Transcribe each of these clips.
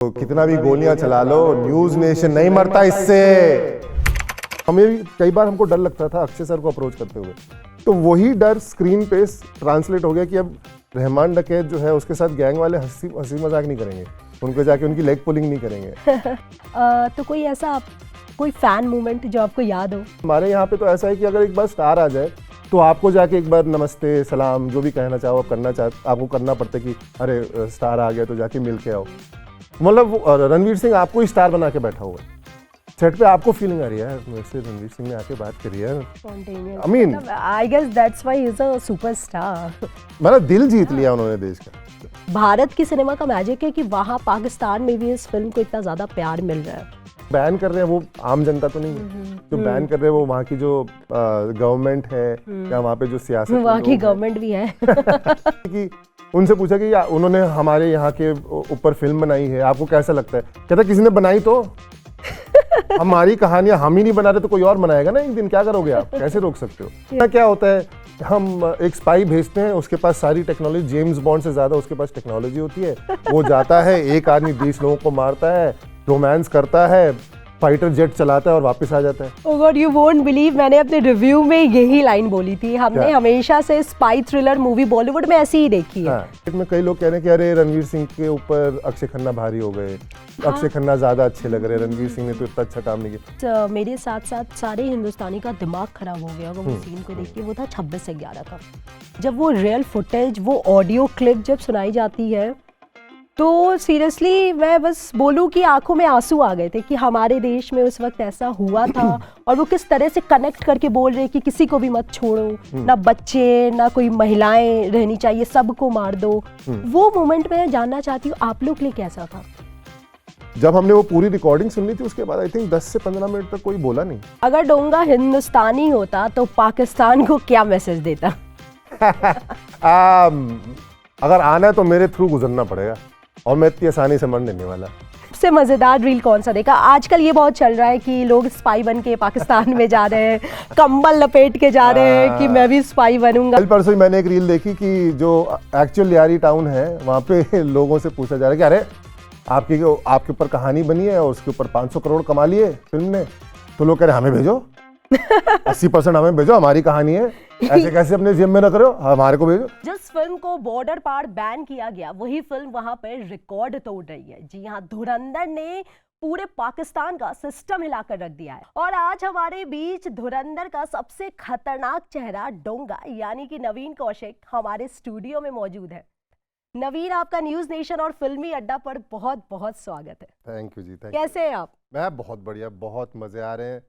तो कितना भी गोलियां चला लो, न्यूज नेशन नहीं मरता इससे। हमें भी कई बार हमको डर लगता था अक्षय सर को अप्रोच करते हुए, तो वही डर स्क्रीन पे ट्रांसलेट हो गया कि अब रहमान डकैत जो है उसके साथ गैंग वाले हंसी मजाक नहीं करेंगे, उनको जाके उनकी लेग पुलिंग नहीं करेंगे। तो कोई ऐसा कोई फैन मोमेंट जो आपको याद हो? हमारे यहाँ पे तो ऐसा है कि अगर एक बार स्टार आ जाए तो आपको जाके एक बार नमस्ते सलाम जो भी कहना चाहो आपको करना पड़ता है कि अरे स्टार आ गया तो जाके मिल के आओ। मतलब रणवीर सिंह आपको ही स्टार बना के बैठा हुआ है सेट पे, आपको फीलिंग आ रही है मेरे से रणवीर सिंह ने आके बात करी है। I mean I guess that's why he is a superstar. मतलब दिल जीत लिया उन्होंने देश का। भारत की सिनेमा का मैजिक है कि वहाँ पाकिस्तान में भी इस फिल्म को इतना ज्यादा प्यार मिल रहा है। बैन कर रहे हैं वो आम जनता तो नहीं है, जो बैन कर रहे हैं वो वहाँ की जो गवर्नमेंट है या वहाँ पे जो सियासत वहाँ की गवर्नमेंट भी है। कि उनसे पूछा कि उन्होंने हमारे यहाँ के ऊपर फिल्म बनाई है, आपको कैसा लगता है? कहता किसी ने बनाई तो हमारी कहानियां हम ही नहीं बना रहे तो कोई और बनाएगा ना एक दिन, क्या करोगे आप, कैसे रोक सकते हो? क्या होता है, हम एक स्पाई भेजते हैं, उसके पास सारी टेक्नोलॉजी, जेम्स बॉन्ड से ज्यादा उसके पास टेक्नोलॉजी होती है, वो जाता है एक आदमी 20 लोगों को मारता है, रोमांस करता है, फाइटर जेट चलाता है और वापस आ जाता है। Oh God, you won't believe, मैंने अपने रिव्यू में यही लाइन बोली थी। हमने हमेशा से स्पाई थ्रिलर मूवी बॉलीवुड में ऐसी ही देखी है। में कई लोग कह रहे हैं कि अरे रणवीर सिंह के ऊपर अक्षय खन्ना भारी हो गए, अक्षय खन्ना ज्यादा अच्छे लग रहे हैं, रणवीर सिंह ने तो इतना अच्छा काम नहीं किया। मेरे साथ साथ सारे हिंदुस्तानी का दिमाग खराब हो गया वो सीन को देख के। वो था 26/11 का, जब वो रियल फुटेज, वो ऑडियो क्लिप जब सुनाई जाती है तो सीरियसली मैं बस बोलूं कि आंखों में आंसू आ गए थे कि हमारे देश में उस वक्त ऐसा हुआ था। और वो किस तरह से कनेक्ट करके बोल रहे कि किसी को भी मत छोड़ो, ना बच्चे ना कोई महिलाएं रहनी चाहिए, सबको मार दो। वो मोमेंट मैं जानना चाहती हूँ आप लोग के लिए कैसा था? जब हमने वो पूरी रिकॉर्डिंग सुन ली थी उसके बाद आई थिंक 10 से 15 मिनट तक कोई बोला नहीं। अगर डोंगा हिंदुस्तानी होता तो पाकिस्तान को क्या मैसेज देता? अगर आना है तो मेरे थ्रू गुजरना पड़ेगा और मैं इतनी आसानी से मर नहीं वाला। सबसे मजेदार रील कौन सा देखा? आजकल ये बहुत चल रहा है कि लोग स्पाई बन के पाकिस्तान में जा रहे हैं, कंबल लपेट के जा रहे हैं कि मैं भी स्पाई बनूंगा। कल परसों मैंने एक रील देखी कि जो एक्चुअल यारी टाउन है वहाँ पे लोगों से पूछा जा रहा है कि अरे आपके ऊपर कहानी बनी है और उसके ऊपर 500 करोड़ कमा लिए फिल्म ने, तो लोग कह रहे हमें भेजो 80% हमें भेजो, हमारी कहानी है, ऐसे कैसे अपने जेब में रख रहे हो, हमारे को भेजो। जिस फिल्म को बॉर्डर पार बैन किया गया वही फिल्म वहां पर रिकॉर्ड तोड़ रही है। जी हाँ, धुरंधर ने पूरे पाकिस्तान का सिस्टम हिलाकर रख दिया है। और आज हमारे बीच धुरंधर का सबसे खतरनाक चेहरा डोंगा यानी कि नवीन कौशिक हमारे स्टूडियो में मौजूद है। नवीन, आपका न्यूज नेशन और फिल्मी अड्डा पर बहुत बहुत स्वागत है। थैंक यू जी, थैंक यू। कैसे हैं आप? मैं बहुत बढ़िया, बहुत मजे आ रहे हैं।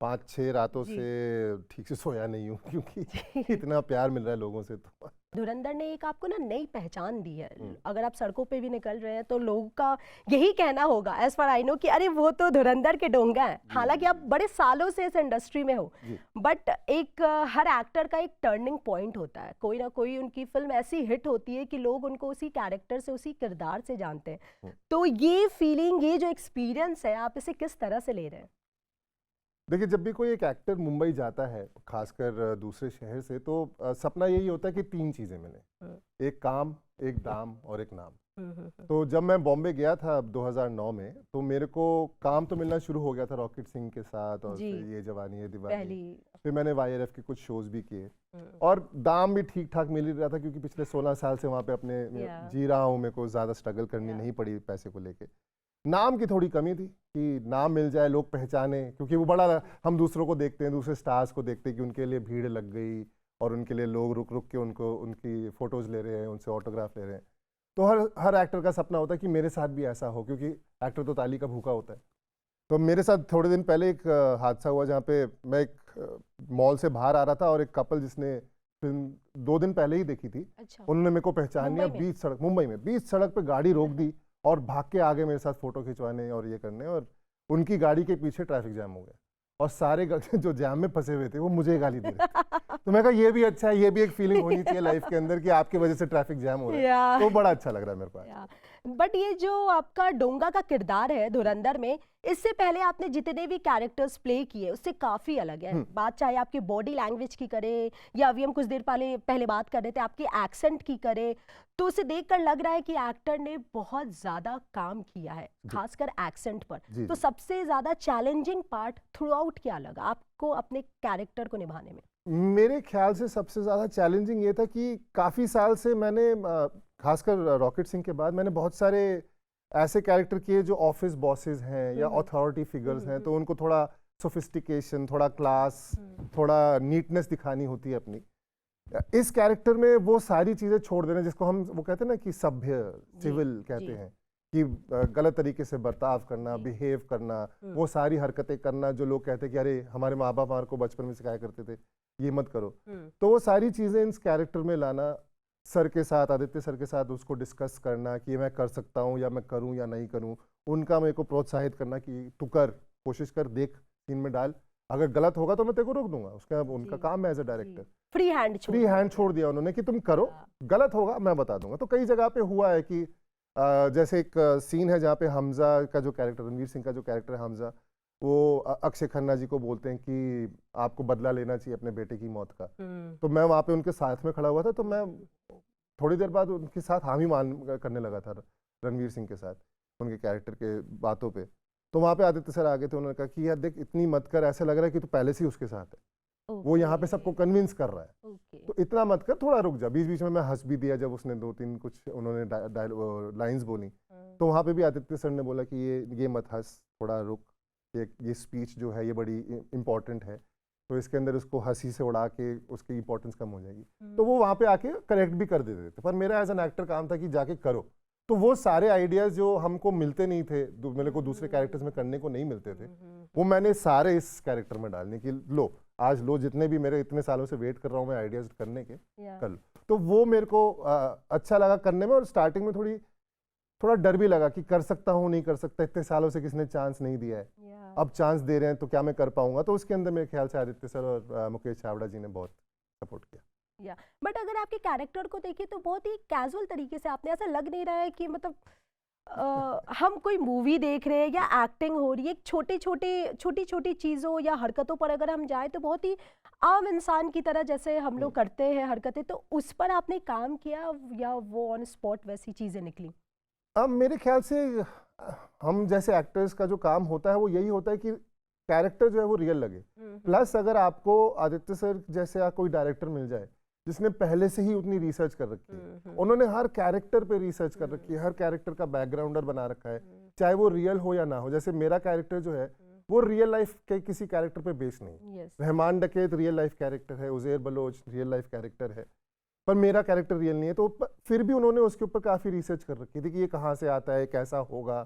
5-6 रातों से ठीक से सोया नहीं हूँ क्योंकि इतना प्यार मिल रहा है लोगों से। तो धुरंधर ने एक आपको ना नई पहचान दी है। अगर आप सड़कों पे भी निकल रहे हैं तो लोगों का यही कहना होगा एज फार आई नो कि अरे वो तो धुरंधर के डोंगा है। हालांकि आप बड़े सालों से इस इंडस्ट्री में हो, बट एक हर एक्टर का एक टर्निंग पॉइंट होता है। कोई ना कोई उनकी फिल्म ऐसी हिट होती है कि लोग उनको उसी कैरेक्टर से, उसी किरदार से जानते हैं। तो ये फीलिंग, ये जो एक्सपीरियंस है, आप इसे किस तरह से ले रहे हैं? देखिए, जब भी कोई एक एक्टर मुंबई जाता है खासकर दूसरे शहर से, तो सपना यही होता है कि 3 चीजें मिले, एक काम, एक दाम और एक नाम। तो जब मैं बॉम्बे गया था 2009 में, तो मेरे को काम तो मिलना शुरू हो गया था रॉकेट सिंह के साथ, और फिर ये जवानी है दीवानी, फिर मैंने YRF के कुछ शोज भी किए और दाम भी ठीक ठाक मिल ही रहा था क्योंकि पिछले 16 साल से वहाँ पे अपने जी रहा हूँ, मेरे को ज्यादा स्ट्रगल करनी नहीं पड़ी पैसे को लेके। नाम की थोड़ी कमी थी कि नाम मिल जाए, लोग पहचाने, क्योंकि वो बड़ा, हम दूसरों को देखते हैं, दूसरे स्टार्स को देखते हैं कि उनके लिए भीड़ लग गई और उनके लिए लोग रुक रुक के उनकी फोटोज ले रहे हैं, उनसे ऑटोग्राफ ले रहे हैं। तो हर एक्टर का सपना होता है कि मेरे साथ भी ऐसा हो, क्योंकि एक्टर तो ताली का भूखा होता है। तो मेरे साथ थोड़े दिन पहले एक हादसा हुआ जहाँ पे मैं एक मॉल से बाहर आ रहा था और एक कपल जिसने फिल्म 2 दिन पहले ही देखी थी, उन्होंने मेरे को पहचान लिया। मुंबई में बीच सड़क पे गाड़ी रोक दी और भाग के आगे मेरे साथ फोटो खिंचवाने और ये करने, और उनकी गाड़ी के पीछे ट्रैफिक जैम हो गया और सारे जो जैम में फंसे हुए थे वो मुझे गाली दे रहे। तो मैं कहा ये भी अच्छा है, ये भी एक फीलिंग होनी चाहिए लाइफ के अंदर कि आपकी वजह से ट्रैफिक जैम हो रहा है। तो बड़ा अच्छा लग रहा है मेरे को। बट ये जो आपका डोंगा का किरदार है धुरंधर में, इससे पहले आपने जितने भी कैरेक्टर्स प्ले किए उससे काफी अलग है। बात चाहे आपकी बॉडी लैंग्वेज की करें या अभी हम कुछ देर पहले बात कर रहे थे आपके एक्सेंट की करें, तो उसे देखकर लग रहा है कि एक्टर ने बहुत ज्यादा काम किया है, खासकर एक्सेंट पर। तो सबसे ज्यादा चैलेंजिंग पार्ट थ्रू आउट क्या लगा आपको अपने कैरेक्टर को निभाने में? मेरे ख्याल से सबसे ज़्यादा चैलेंजिंग ये था कि काफ़ी साल से मैंने खासकर रॉकेट सिंह के बाद मैंने बहुत सारे ऐसे कैरेक्टर किए जो ऑफिस बॉसेस हैं या अथॉरिटी फिगर्स हैं, तो उनको थोड़ा सोफिस्टिकेशन, थोड़ा क्लास, थोड़ा नीटनेस दिखानी होती है अपनी। इस कैरेक्टर में वो सारी चीज़ें छोड़ देना, जिसको हम वो कहते हैं ना कि सभ्य, सिविल कहते हैं, कि गलत तरीके से बर्ताव करना, बिहेव करना, वो सारी हरकतें करना जो लोग कहते हैं कि अरे हमारे माँ बाप हमारे को बचपन में सिखाया करते थे ये मत करो। तो वो सारी चीज़ें इस कैरेक्टर में लाना, सर के साथ, आदित्य सर के साथ उसको डिस्कस करना कि मैं कर सकता हूँ या मैं करूँ या नहीं करूँ, उनका मेरे को प्रोत्साहित करना कि तू कर, कोशिश कर, देख, सीन में डाल, अगर गलत होगा तो मैं तेरे को रोक दूंगा। उसका उनका काम है as a director, free hand छोड़ दिया उन्होंने कि तुम करो, गलत होगा मैं बता दूंगा। तो कई जगह पे हुआ है कि जैसे एक सीन है जहाँ पे हमजा का जो कैरेक्टर, रणवीर सिंह का जो कैरेक्टर है हमजा, वो अक्षय खन्ना जी को बोलते हैं कि आपको बदला लेना चाहिए अपने बेटे की मौत का। तो मैं वहाँ पे उनके साथ में खड़ा हुआ था, तो मैं थोड़ी देर बाद उनके साथ हामी मान करने लगा था रणवीर सिंह के साथ उनके कैरेक्टर के बातों पे। तो वहाँ पे आदित्य सर आ गए थे, उन्होंने कहा कि यार देख इतनी मत कर, ऐसा लग रहा है कि तू पहले से ही उसके साथ है, वो यहाँ पे सबको कन्विंस कर रहा है, तो इतना मत कर, थोड़ा रुक जा। बीच बीच में मैं हंस भी दिया जब उसने 2-3 कुछ उन्होंने लाइंस बोली, तो वहाँ पे भी आदित्य सर ने बोला कि ये मत हंस, थोड़ा रुक, ये स्पीच जो है ये बड़ी इम्पोर्टेंट है, तो इसके अंदर उसको हंसी से उड़ा के उसकी इंपॉर्टेंस कम हो जाएगी। तो वो वहाँ पे आके करेक्ट भी कर देते थे, पर मेरा एज एन एक्टर काम था कि जाके करो। तो वो सारे आइडियाज जो हमको मिलते नहीं थे, मेरे को दूसरे कैरेक्टर्स में करने को नहीं मिलते थे, वो मैंने सारे इस कैरेक्टर में डालने की, लो आज लो, जितने भी मेरे इतने सालों से वेट कर रहा हूँ मैं आइडियाज करने के, कर लो। तो वो मेरे को अच्छा लगा करने में। और स्टार्टिंग में थोड़ा डर भी लगा कि कर सकता हूँ नहीं कर सकता, इतने सालों से किसने चांस नहीं दिया है, अब चांस दे रहे हैं तो क्या मैं कर पाऊंगा। तो उसके अंदर मेरे ख्याल से आदित्य सर और मुकेश छाबड़ा जी ने बहुत सपोर्ट किया। बट अगर आपके कैरेक्टर को देखें तो बहुत ही कैजुअल तरीके से, आपने ऐसा लग नहीं रहा है कि मतलब हम कोई मूवी देख रहे हैं या एक्टिंग हो रही है। छोटी छोटी चीज़ों या हरकतों पर अगर हम जाए तो बहुत ही आम इंसान की तरह जैसे हम लोग करते हैं हरकतें, तो उस पर आपने काम किया या वो ऑन स्पॉट वैसी चीज़ें निकली? अब मेरे ख्याल से हम जैसे एक्टर्स का जो काम होता है वो यही होता है कि कैरेक्टर जो है वो रियल लगे। प्लस अगर आपको आदित्य सर जैसे कोई डायरेक्टर मिल जाए जिसने पहले से ही उतनी रिसर्च कर रखी है, उन्होंने हर कैरेक्टर पे रिसर्च कर रखी है, हर कैरेक्टर का बैकग्राउंडर बना रखा है, चाहे वो रियल हो या ना हो। जैसे मेरा कैरेक्टर जो है वो रियल लाइफ के किसी कैरेक्टर पे बेस नहीं। रहमान डकैत रियल लाइफ कैरेक्टर है, Uzair Baloch real life character है, पर मेरा कैरेक्टर रियल नहीं है। तो फिर भी उन्होंने उसके ऊपर काफ़ी रिसर्च कर रखी थी कि ये कहाँ से आता है, कैसा होगा,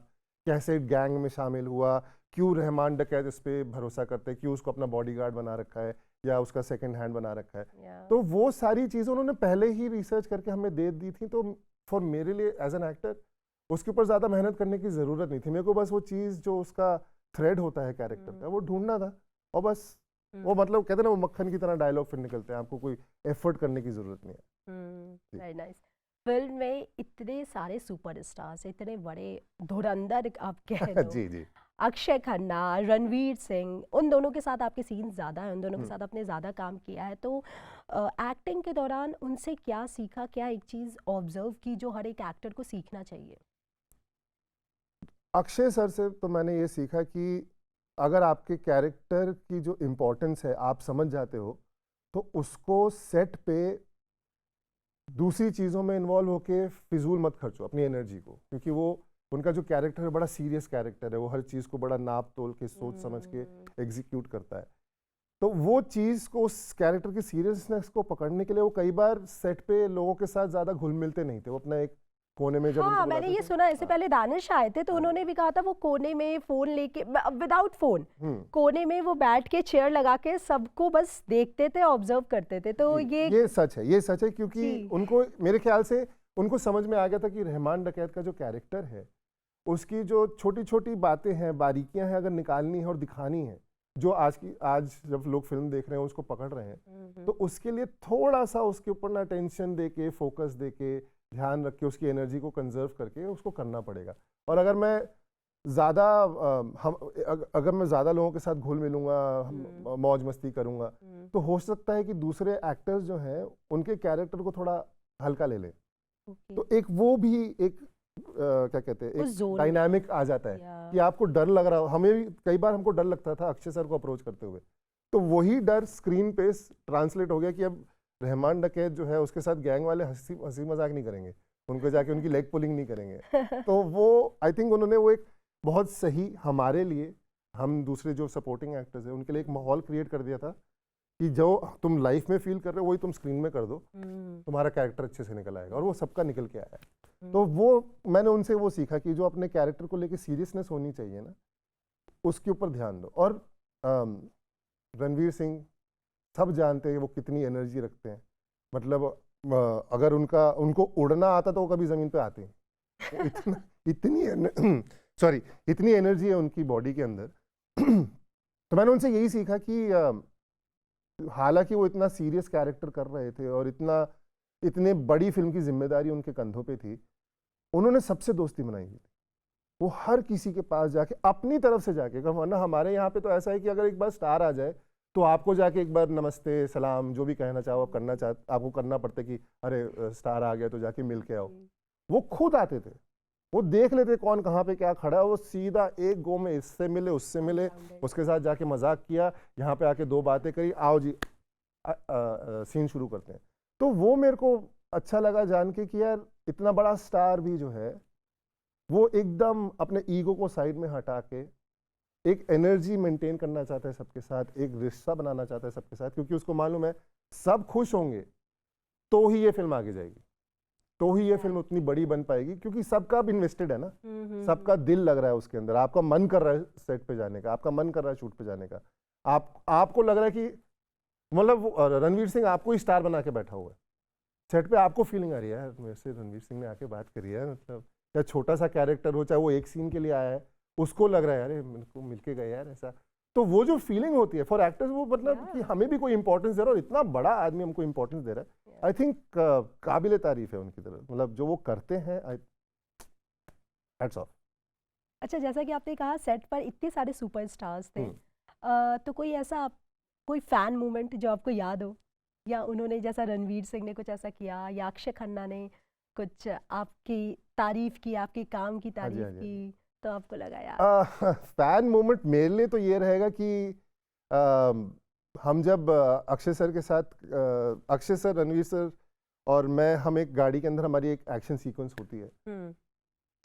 कैसे गैंग में शामिल हुआ, क्यों रहमान डकैत इस पर भरोसा करते हैं, क्यों उसको अपना बॉडीगार्ड बना रखा है या उसका सेकंड हैंड बना रखा है। तो वो सारी चीज़ें उन्होंने पहले ही रिसर्च करके हमें दे दी थी। तो फॉर मेरे लिए एज एन एक्टर उसके ऊपर ज़्यादा मेहनत करने की ज़रूरत नहीं थी। मेरे को बस वो चीज़ जो उसका थ्रेड होता है कैरेक्टर का वो ढूंढना था, और बस वो मतलब कहते हैं ना वो मक्खन की तरह डायलॉग फिर निकलते हैं, आपको कोई एफर्ट करने की ज़रूरत नहीं है। Very nice. फिल्म में इतने सारे सुपरस्टार्स, इतने बड़े धुरंधर आप कह लो, जी, अक्षय खन्ना, रणवीर सिंह, उन दोनों के साथ आपके सीन ज़्यादा हैं, उन दोनों के साथ आपने ज़्यादा काम किया है। तो एक्टिंग के दौरान उनसे क्या सीखा, क्या एक चीज़ ऑब्जर्व की जो हर एक एक्टर को सीखना चाहिए? अक्षय सर से तो मैंने ये सीखा कि अगर आपके कैरेक्टर की जो इम्पोर्टेंस है आप समझ जाते हो, तो उसको सेट पे दूसरी चीज़ों में इन्वॉल्व होके फिजूल मत खर्चो अपनी एनर्जी को, क्योंकि वो उनका जो कैरेक्टर है बड़ा सीरियस कैरेक्टर है, वो हर चीज़ को बड़ा नाप तोल के सोच समझ के एग्जीक्यूट करता है। तो वो चीज़ को, उस कैरेक्टर की सीरियसनेस को पकड़ने के लिए वो कई बार सेट पे लोगों के साथ ज़्यादा घुल मिलते नहीं थे, वो अपना एक कोने में जब मैंने ये सुना, इससे पहले दानिश आए थे तो उन्होंने भी कहा था वो कोने में फोन लेके, विदाउट फोन कोने में वो बैठ के चेयर लगा के सबको बस देखते थे, ऑब्जर्व करते थे। तो ये सच है, क्योंकि उनको मेरे ख्याल से उनको समझ में आ गया था कि रहमान डकैत का जो कैरेक्टर है उसकी जो छोटी छोटी बातें हैं, बारीकियां हैं, अगर निकालनी है और दिखानी है, जो आज जब लोग फिल्म देख रहे हैं उसको पकड़ रहे हैं, तो उसके लिए थोड़ा सा उसके ऊपर ना टेंशन दे के, फोकस दे के, ध्यान रख के उसकी एनर्जी को कंजर्व करके उसको करना पड़ेगा। और अगर मैं ज़्यादा अगर मैं ज़्यादा लोगों के साथ घुल मिलूंगा, मौज मस्ती करूंगा, तो हो सकता है कि दूसरे एक्टर्स जो हैं उनके कैरेक्टर को थोड़ा हल्का ले लें। तो एक वो भी एक क्या कहते हैं, एक डायनामिक आ जाता है कि आपको डर लग रहा हो। हमें भी कई बार हमको डर लगता था अक्षय सर को अप्रोच करते हुए, तो वही डर स्क्रीन पे ट्रांसलेट हो गया कि अब रहमान डकैत जो है उसके साथ गैंग वाले हंसी मजाक नहीं करेंगे, उनको जाके उनकी लेग पुलिंग नहीं करेंगे। तो वो आई थिंक उन्होंने वो एक बहुत सही हमारे लिए, हम दूसरे जो सपोर्टिंग एक्टर्स हैं उनके लिए एक माहौल क्रिएट कर दिया था कि जो तुम लाइफ में फील कर रहे हो वही तुम स्क्रीन में कर दो, तुम्हारा कैरेक्टर अच्छे से निकल आएगा। और वो सबका निकल के आया है। तो वो मैंने उनसे वो सीखा कि जो अपने कैरेक्टर को लेके सीरियसनेस होनी चाहिए ना, उसके ऊपर ध्यान दो। और रणवीर सिंह सब जानते हैं वो कितनी एनर्जी रखते हैं। मतलब अगर उनको उड़ना आता तो वो कभी ज़मीन पे आते हैं। इतनी एनर्जी है उनकी बॉडी के अंदर। तो मैंने उनसे यही सीखा कि हालांकि वो इतना सीरियस कैरेक्टर कर रहे थे और इतने बड़ी फिल्म की जिम्मेदारी उनके कंधों पे थी, उन्होंने सबसे दोस्ती बनाई थी। वो हर किसी के पास जाके अपनी तरफ से जाके, वरना हमारे यहाँ पे तो ऐसा है कि अगर एक बार स्टार आ जाए तो आपको जाके एक बार नमस्ते सलाम जो भी कहना चाहो आप आपको करना पड़ता है कि अरे स्टार आ गया तो जाके मिल के आओ। वो खुद आते थे, वो देख लेते कौन कहाँ पे क्या खड़ा है, वो सीधा एक गो में इससे मिले उससे मिले, उसके साथ जाके मजाक किया, यहाँ पे आके 2 बातें करी, आओ जी सीन शुरू करते हैं। तो वो मेरे को अच्छा लगा जान के कि यार इतना बड़ा स्टार भी जो है वो एकदम अपने ईगो को साइड में हटा के एक एनर्जी मेंटेन करना चाहता है सबके साथ, एक रिश्ता बनाना चाहता है सबके साथ, क्योंकि उसको मालूम है सब खुश होंगे तो ही ये फिल्म आगे जाएगी, तो ही ये फिल्म उतनी बड़ी बन पाएगी, क्योंकि सबका अब इन्वेस्टेड है ना, सबका दिल लग रहा है उसके अंदर, आपका मन कर रहा है सेट पे जाने का, आपका मन कर रहा है शूट पे जाने का, आपको लग रहा है कि मतलब रणवीर सिंह आपको ही स्टार बना के बैठा हुआ है सेट पे, आपको फीलिंग आ रही है यार मेरे से रणवीर सिंह ने आके बात करी है, मतलब चाहे छोटा सा कैरेक्टर हो, चाहे वो एक सीन के लिए आया है, उसको लग रहा है यार मेरे को मिलके गए यार ऐसा। तो वो जो फीलिंग होती है फॉर एक्टर्स, वो मतलब कि हमें भी कोई इंपॉर्टेंस दे रहा है और इतना बड़ा आदमी हमको इंपॉर्टेंस दे रहा है, आई थिंक काबिल तारीफ है उनकी तरफ, मतलब जो वो करते हैं, हैट्स ऑफ। अच्छा, जैसा कि आपने कहा सेट पर इतने सारे सुपरस्टार्स थे, तो कोई ऐसा कोई फैन मोमेंट जो आपको याद हो, या उन्होंने जैसा रणवीर सिंह ने कुछ ऐसा किया, या अक्षय खन्ना ने कुछ आपकी तारीफ की, आपके काम की तारीफ की, तो आपको लगा यार फैन मोमेंट मेरे लिए तो ये रहेगा कि हम जब अक्षय सर के साथ, अक्षय सर, रणवीर सर और मैं, हम एक गाड़ी के अंदर, हमारी एक एक्शन सीक्वेंस होती है,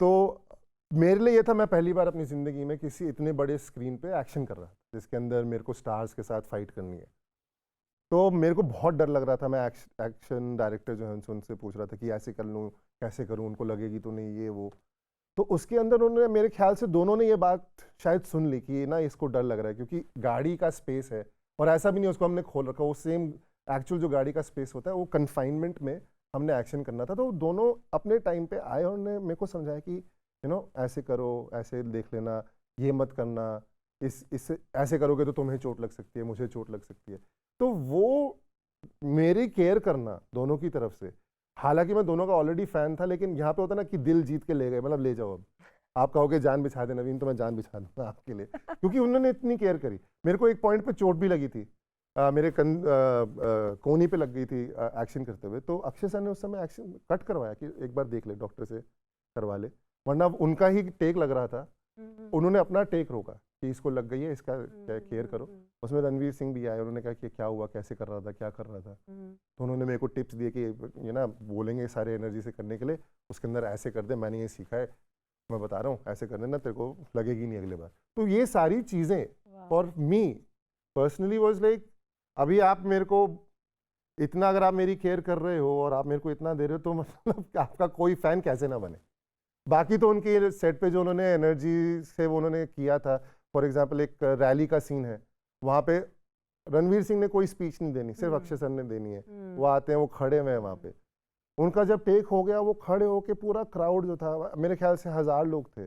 तो मेरे लिए ये था, मैं पहली बार अपनी ज़िंदगी में किसी इतने बड़े स्क्रीन पे एक्शन कर रहा था जिसके अंदर मेरे को स्टार्स के साथ फाइट करनी है। तो मेरे को बहुत डर लग रहा था। मैं एक्शन डायरेक्टर जो है उनसे पूछ रहा था कि ऐसे कर लूँ, कैसे करूँ, उनको लगेगी तो नहीं, ये वो। तो उसके अंदर उन्होंने, मेरे ख्याल से दोनों ने ये बात शायद सुन ली कि ना इसको डर लग रहा है, क्योंकि गाड़ी का स्पेस है और ऐसा भी नहीं उसको हमने खोल रखा, वो सेम एक्चुअल जो गाड़ी का स्पेस होता है वो कन्फाइनमेंट में हमने एक्शन करना था। तो दोनों अपने टाइम पे आए और उन्होंने मेरे को समझाया कि ऐसे करो, ऐसे देख लेना, ये मत करना, इससे ऐसे करोगे तो तुम्हें चोट लग सकती है, मुझे चोट लग सकती है। तो वो मेरी केयर करना दोनों की तरफ से, हालांकि मैं दोनों का ऑलरेडी फैन था, लेकिन यहाँ पे होता ना कि दिल जीत के ले गए, मतलब ले जाओ, अब आप कहोगे जान बिछा दे नवीन, तो मैं जान बिछा दूंगा आपके लिए, क्योंकि उन्होंने इतनी केयर करी। मेरे को एक पॉइंट पे चोट भी लगी थी, मेरे कोहनी पे लग गई थी एक्शन करते हुए, तो अक्षय सर ने उस समय एक्शन कट करवाया कि एक बार देख ले, डॉक्टर से करवा ले, वरना उनका ही टेक लग रहा था, उन्होंने अपना टेक रोका कि इसको लग गई है, इसका केयर करो। उसमें रणवीर सिंह भी आए, उन्होंने कहा कि क्या हुआ, कैसे कर रहा था, क्या कर रहा था, तो उन्होंने मेरे को टिप्स दिए कि ये ना बोलेंगे सारे एनर्जी से करने के लिए, उसके अंदर ऐसे कर दे, मैंने ये सीखा है, मैं बता रहा हूँ, ऐसे कर देना, तेरे को लगेगी नहीं अगले बार। तो ये सारी चीज़ें for me personally was like, अभी आप मेरे को इतना, अगर आप मेरी केयर कर रहे हो और आप मेरे को इतना दे रहे हो, तो मतलब आपका कोई फैन कैसे ना बने। बाकी तो उनके सेट पे जो उन्होंने एनर्जी से वो उन्होंने किया था, फॉर एग्जांपल एक रैली का सीन है, वहाँ पे रणवीर सिंह ने कोई स्पीच नहीं देनी, सिर्फ अक्षय सर ने देनी है। वो आते हैं, वो खड़े हुए हैं वहाँ पे, उनका जब टेक हो गया, वो खड़े होके पूरा क्राउड जो था, मेरे ख्याल से 1000 लोग थे,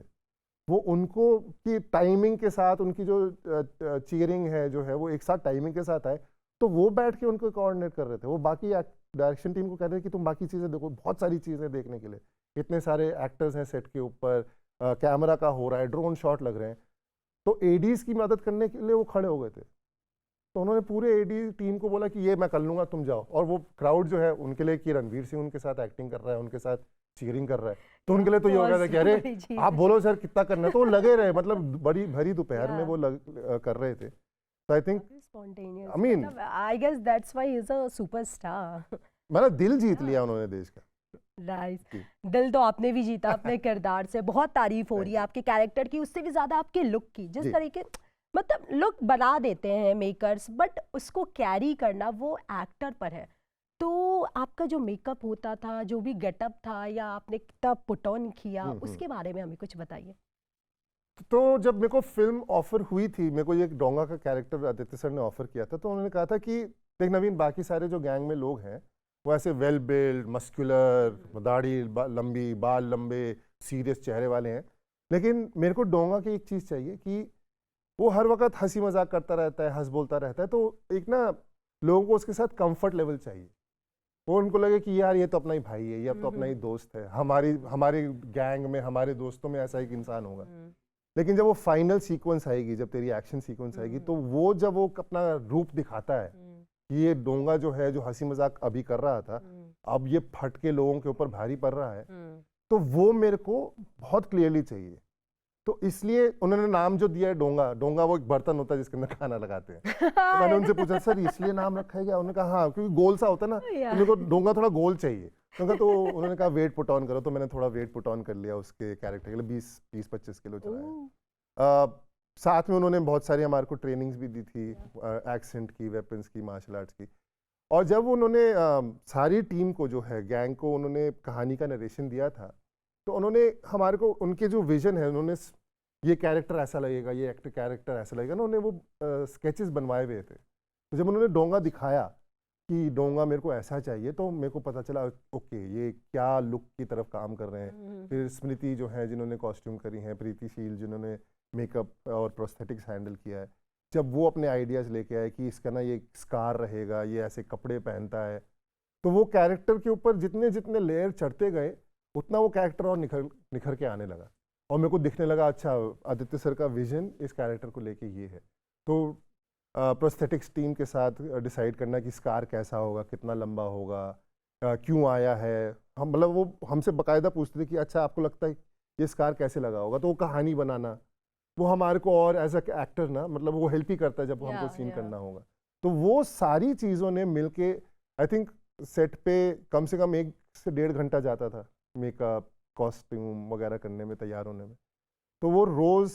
वो उनको की टाइमिंग के साथ, उनकी जो चीयरिंग है जो है वो एक साथ टाइमिंग के साथ आए, तो वो बैठ के उनको कोऑर्डिनेट कर रहे थे। वो बाकी डायरेक्शन टीम को कह रहे हैं कि तुम बाकी चीज़ें देखो, बहुत सारी चीज़ें देखने के लिए, इतने सारे एक्टर्स हैं सेट के ऊपर, कैमरा का हो रहा है, ड्रोन शॉट लग रहे हैं। तो एडीज की मदद करने के लिए वो खड़े हो गए थे। तो उन्होंने पूरे एडी टीम को बोला कि ये मैं कर लूँगा, तुम जाओ। और वो क्राउड जो है उनके लिए कि रणवीर सिंह उनके साथ एक्टिंग कर रहा है, उनके साथ चीयरिंग कर रहा है, तो उनके लिए तो ये हो गया था कि अरे आप बोलो सर कितना करना है, तो वो लगे रहे, मतलब बड़ी भरी दोपहर में वो कर रहे थे। तो I think I mean I guess that's why he is a superstar. मतलब दिल जीत लिया उन्होंने देश का। नाइस। दिल तो आपने भी जीता अपने किरदार से। बहुत तारीफ हो रही है आपके कैरेक्टर की, उससे भी ज्यादा आपके लुक की। जिस तरीके मतलब लुक बना देते हैं मेकर्स, बट उसको कैरी करना वो एक्टर पर है। तो आपका जो मेकअप होता था, जो भी गेटअप था, या आपने कितना पुट ऑन किया, उसके बारे में हमें कुछ बताइए। तो जब मेरे को फिल्म ऑफर हुई थी, मेरे को ये डोंगा का कैरेक्टर आदित्य सर ने ऑफर किया था, तो उन्होंने कहा था कि देख नवीन, बाकी सारे जो गैंग में लोग हैं वो ऐसे वेल बिल्ड, मस्कुलर, दाढ़ी लंबी, बाल लंबे, सीरियस चेहरे वाले हैं, लेकिन मेरे को डोंगा की एक चीज़ चाहिए कि वो हर वक्त हंसी मजाक करता रहता है, हंस बोलता रहता है। तो एक ना लोगों को उसके साथ कंफर्ट लेवल चाहिए, वो उनको लगे कि यार ये तो अपना ही भाई है, ये अब तो अपना ही दोस्त है, हमारे गैंग में, हमारे दोस्तों में ऐसा एक इंसान होगा। लेकिन जब वो फाइनल सीक्वेंस आएगी, जब तेरी एक्शन सीक्वेंस आएगी, तो वो जब वो अपना रूप दिखाता है कि ये डोंगा जो है, जो हंसी मजाक अभी कर रहा था, अब ये फट के लोगों के ऊपर भारी पड़ रहा है, तो वो मेरे को बहुत क्लियरली चाहिए। तो इसलिए उन्होंने नाम जो दिया है डोंगा, डोंगा वो एक बर्तन होता है जिसके अंदर खाना लगाते हैं। तो मैंने उनसे पूछा सर इसलिए नाम रखा है क्या? उन्होंने कहा हाँ, क्योंकि गोल सा होता है ना, तो मेरे को डोंगा थोड़ा गोल चाहिए। तो उन्होंने कहा वेट पुट ऑन करो, तो मैंने थोड़ा वेट पुट ऑन कर लिया उसके कैरेक्टर के लिए, 20-25 किलो चढ़ाया। साथ में उन्होंने बहुत सारी हमारे को ट्रेनिंग्स भी दी थी, एक्सेंट की, वेपन्स की, मार्शल आर्ट्स की। और जब उन्होंने सारी टीम को जो है, गैंग को, उन्होंने कहानी का नरेशन दिया था, तो उन्होंने हमारे को उनके जो विजन है, उन्होंने ये कैरेक्टर ऐसा लगेगा, ये एक्टर कैरेक्टर ऐसा लगेगा ना, उन्होंने वो स्केचेस बनवाए हुए थे। तो जब उन्होंने डोंगा दिखाया कि डोंगा मेरे को ऐसा चाहिए, तो मेरे को पता चला ओके ये क्या लुक की तरफ काम कर रहे हैं। फिर स्मृति जो है जिन्होंने कॉस्ट्यूम करी हैं, प्रीतिशील जिन्होंने मेकअप और प्रोस्थेटिक्स हैंडल किया है, जब वो अपने आइडियाज़ लेके आए कि इसका ना ये स्कार रहेगा, ये ऐसे कपड़े पहनता है, तो वो कैरेक्टर के ऊपर जितने जितने लेयर चढ़ते गए, उतना वो कैरेक्टर और निखर के आने लगा। और मेरे को दिखने लगा अच्छा आदित्य सर का विजन इस कैरेक्टर को लेके ये है। तो प्रोस्थेटिक्स टीम के साथ डिसाइड करना कि स्कार कैसा होगा, कितना लंबा होगा, क्यों आया है। हम मतलब वो हमसे बाकायदा पूछते थे कि अच्छा आपको लगता है ये स्कार कैसे लगा होगा, तो वो कहानी बनाना वो हमारे को और एज अ एक्टर ना, मतलब वो हेल्प ही करता है जब हमको सीन करना होगा। तो वो सारी चीज़ों ने मिलके आई थिंक सेट पे कम से कम 1 से 1.5 घंटा जाता था मेकअप, कॉस्ट्यूम वगैरह करने में, तैयार होने में। तो वो रोज़